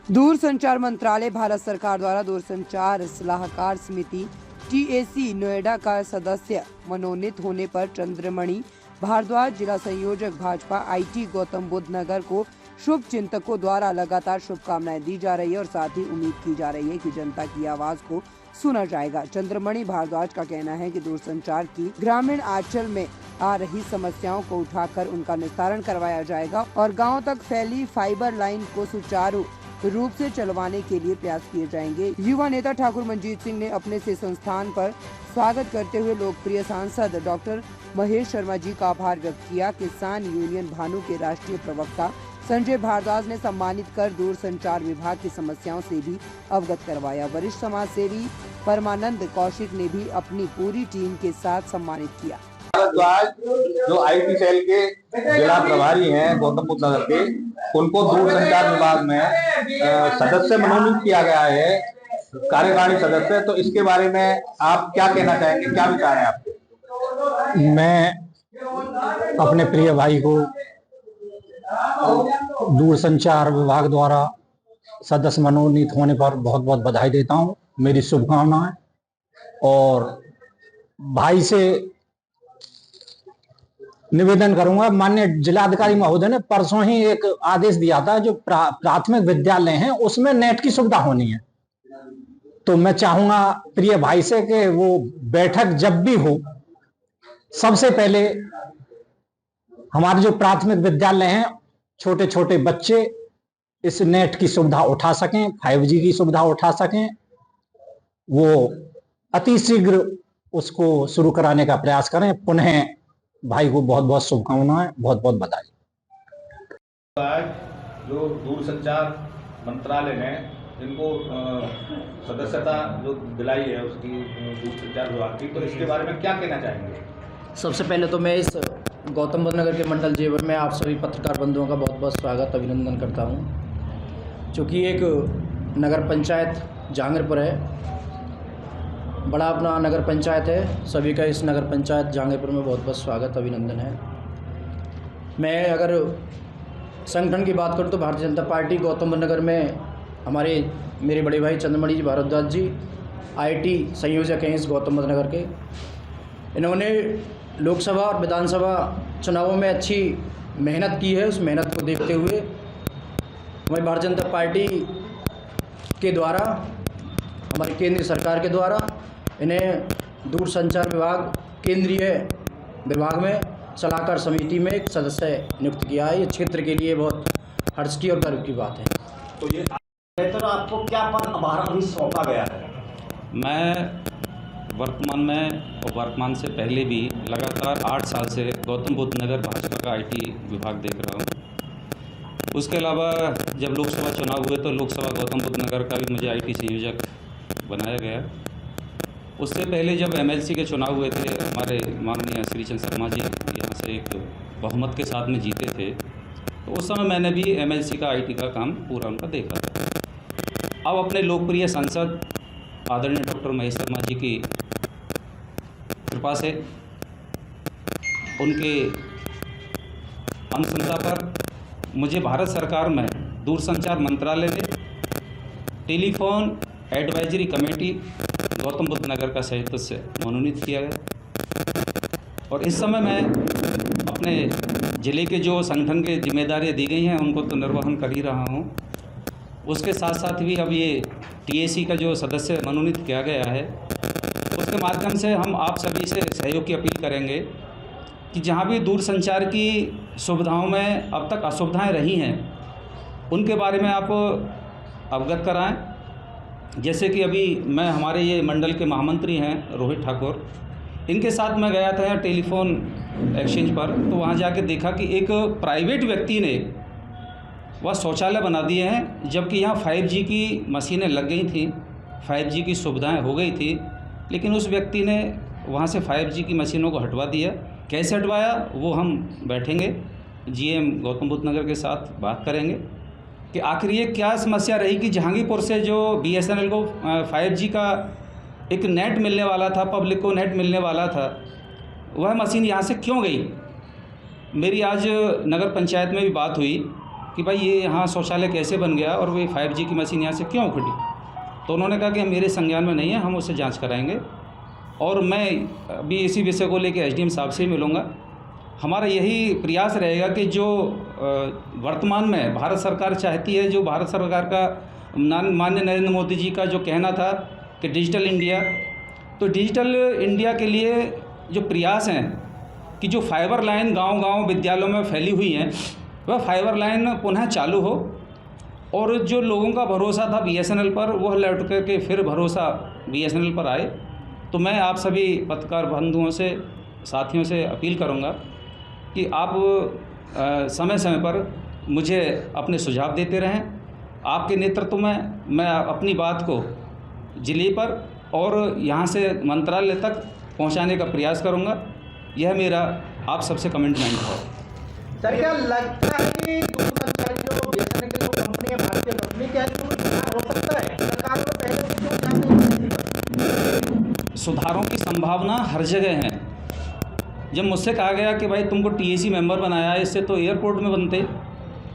दूरसंचार मंत्रालय भारत सरकार द्वारा दूरसंचार सलाहकार समिति टीएसी नोएडा का सदस्य मनोनीत होने पर चंद्रमणि भारद्वाज जिला संयोजक भाजपा आईटी गौतम बुद्ध नगर को शुभ चिंतकों द्वारा लगातार शुभकामनाएं दी जा रही है और साथ ही उम्मीद की जा रही है कि जनता की आवाज को सुना जाएगा। चंद्रमणि भारद्वाज का कहना है कि दूरसंचार की ग्रामीण आंचल में आ रही समस्याओं को उठाकर उनका निस्तारण करवाया जाएगा और गाँव तक फैली फाइबर लाइन को सुचारू रूप से चलवाने के लिए प्रयास किए जाएंगे। युवा नेता ठाकुर मंजीत सिंह ने अपने से संस्थान पर स्वागत करते हुए लोकप्रिय सांसद डॉक्टर महेश शर्मा जी का आभार व्यक्त किया। किसान यूनियन भानु के राष्ट्रीय प्रवक्ता संजय भारद्वाज ने सम्मानित कर दूरसंचार विभाग की समस्याओं से भी अवगत करवाया। वरिष्ठ समाज सेवी परमानंद कौशिक ने भी अपनी पूरी टीम के साथ सम्मानित किया। भारद्वाज जो आईटी सेल के जिला प्रभारी हैं गौतम बुद्ध नगर के, उनको दूरसंचार विभाग में सदस्य मनोनीत किया गया है, कार्यकारिणी सदस्य। तो इसके बारे में आप क्या कहना चाहेंगे, क्या विचार है आपके? मैं अपने प्रिय भाई को दूरसंचार विभाग द्वारा सदस्य मनोनीत होने पर बहुत बहुत बधाई देता हूं। मेरी शुभकामनाएं। और भाई से निवेदन करूंगा, माननीय जिलाधिकारी महोदय ने परसों ही एक आदेश दिया था, जो प्राथमिक विद्यालय हैं उसमें नेट की सुविधा होनी है। तो मैं चाहूंगा प्रिय भाई से कि वो बैठक जब भी हो, सबसे पहले हमारे जो प्राथमिक विद्यालय हैं, छोटे छोटे बच्चे इस नेट की सुविधा उठा सकें, 5G की सुविधा उठा सकें, वो अति शीघ्र उसको शुरू कराने का प्रयास करें। पुनः भाई को बहुत बहुत शुभकामनाएं, बहुत बहुत बधाई। जो दूरसंचार मंत्रालय ने इनको सदस्यता जो दिलाई है उसकी दूरसंचार विभाग की, तो इसके बारे में क्या कहना चाहेंगे? सबसे पहले तो मैं इस गौतम बुद्ध नगर के मंडल जेवर में आप सभी पत्रकार बंधुओं का बहुत बहुत स्वागत अभिनंदन करता हूं। चूँकि एक नगर पंचायत जहांगीरपुर है, बड़ा अपना नगर पंचायत है, सभी का इस नगर पंचायत जहांगीरपुर में बहुत बहुत स्वागत अभिनंदन है। मैं अगर संगठन की बात करूं तो भारतीय जनता पार्टी गौतम बुद्ध नगर में मेरे बड़े भाई चंद्रमणि जी भारद्वाज जी आईटी संयोजक हैं इस गौतम बुद्ध नगर के। इन्होंने लोकसभा और विधानसभा चुनावों में अच्छी मेहनत की है। उस मेहनत को देखते हुए हमारी भारतीय जनता पार्टी के द्वारा, हमारी केंद्रीय सरकार के द्वारा इन्हें दूरसंचार विभाग केंद्रीय विभाग में सलाहकार समिति में एक सदस्य नियुक्त किया है। ये क्षेत्र के लिए बहुत हर्ष की और गर्व की बात है। तो ये बेहतर आपको क्या पद अभार भी सौंपा गया है? मैं वर्तमान से पहले भी लगातार 8 साल से गौतम बुद्ध नगर भाजपा का आईटी विभाग देख रहा हूँ। उसके अलावा जब लोकसभा चुनाव हुए तो लोकसभा गौतम बुद्ध नगर का भी मुझे आईटी संयोजक बनाया गया। उससे पहले जब एमएलसी के चुनाव हुए थे, हमारे माननीय श्रीचंद शर्मा जी यहाँ से एक बहुमत के साथ में जीते थे, तो उस समय मैंने भी एमएलसी का आईटी का काम पूरा उनका देखा था। अब अपने लोकप्रिय सांसद आदरणीय डॉक्टर महेश शर्मा जी की कृपा से, उनके अनुशंसा पर मुझे भारत सरकार में दूरसंचार मंत्रालय ने telephone advisory committee Gautam Buddh Nagar का सदस्य मनोनीत किया गया। और इस समय मैं अपने ज़िले के जो संगठन के जिम्मेदारियां दी गई हैं उनको तो निर्वहन कर ही रहा हूं। उसके साथ साथ भी अब ये टीएसी का जो सदस्य मनोनीत किया गया है, उसके माध्यम से हम आप सभी से सहयोग की अपील करेंगे कि जहाँ भी दूरसंचार की सुविधाओं में अब तक असुविधाएं रही हैं, उनके बारे में आप अवगत कराएं। जैसे कि अभी मैं हमारे ये मंडल के महामंत्री हैं रोहित ठाकुर, इनके साथ मैं गया था यहाँ टेलीफोन एक्सचेंज पर, तो वहाँ जाके देखा कि एक प्राइवेट व्यक्ति ने वह शौचालय बना दिए हैं, जबकि यहाँ 5G की मशीनें लग गई थी, 5G की सुविधाएं हो गई थी, लेकिन उस व्यक्ति ने वहाँ से 5G की मशीनों को हटवा दिया। कैसे हटवाया वो हम बैठेंगे जीएम गौतम बुद्ध नगर के साथ बात करेंगे कि आखिर ये क्या समस्या रही कि जहांगीरपुर से जो BSNL को 5G का एक नेट मिलने वाला था, पब्लिक को नेट मिलने वाला था, वह मशीन यहाँ से क्यों गई। मेरी आज नगर पंचायत में भी बात हुई कि भाई ये यहाँ शौचालय कैसे बन गया और वो 5G की मशीन यहाँ से क्यों उखड़ी। तो उन्होंने कहा कि मेरे संज्ञान में नहीं है, हम उससे जांच कराएंगे और मैं अभी इसी विषय को लेकर एसडीएम साहब से मिलूँगा। हमारा यही प्रयास रहेगा कि जो वर्तमान में भारत सरकार चाहती है, जो भारत सरकार का माननीय नरेंद्र मोदी जी का जो कहना था कि डिजिटल इंडिया, तो डिजिटल इंडिया के लिए जो प्रयास हैं कि जो फाइबर लाइन गांव-गांव विद्यालयों में फैली हुई हैं, वह फाइबर लाइन पुनः चालू हो और जो लोगों का भरोसा था बीएसएनएल पर, वह लौट करके फिर भरोसा बीएसएनएल पर आए। तो मैं आप सभी पत्रकार बंधुओं से, साथियों से अपील करूंगा कि आप समय समय पर मुझे अपने सुझाव देते रहें। आपके नेतृत्व में मैं अपनी बात को जिले पर और यहाँ से मंत्रालय तक पहुँचाने का प्रयास करूँगा। यह मेरा आप सबसे कमिटमेंट है। सर, क्या लगता है कि दूरसंचार जो बीएसएनएल की जो कंपनी है, भारतीय कंपनी, क्या इसमें कुछ सुधार हो सकता है? सरकार को पहले से क्यों ध्यान नहीं देती? सुधारों की संभावना हर जगह है। जब मुझसे कहा गया कि भाई तुमको टीएसी मेंबर बनाया है, इससे तो एयरपोर्ट में बनते,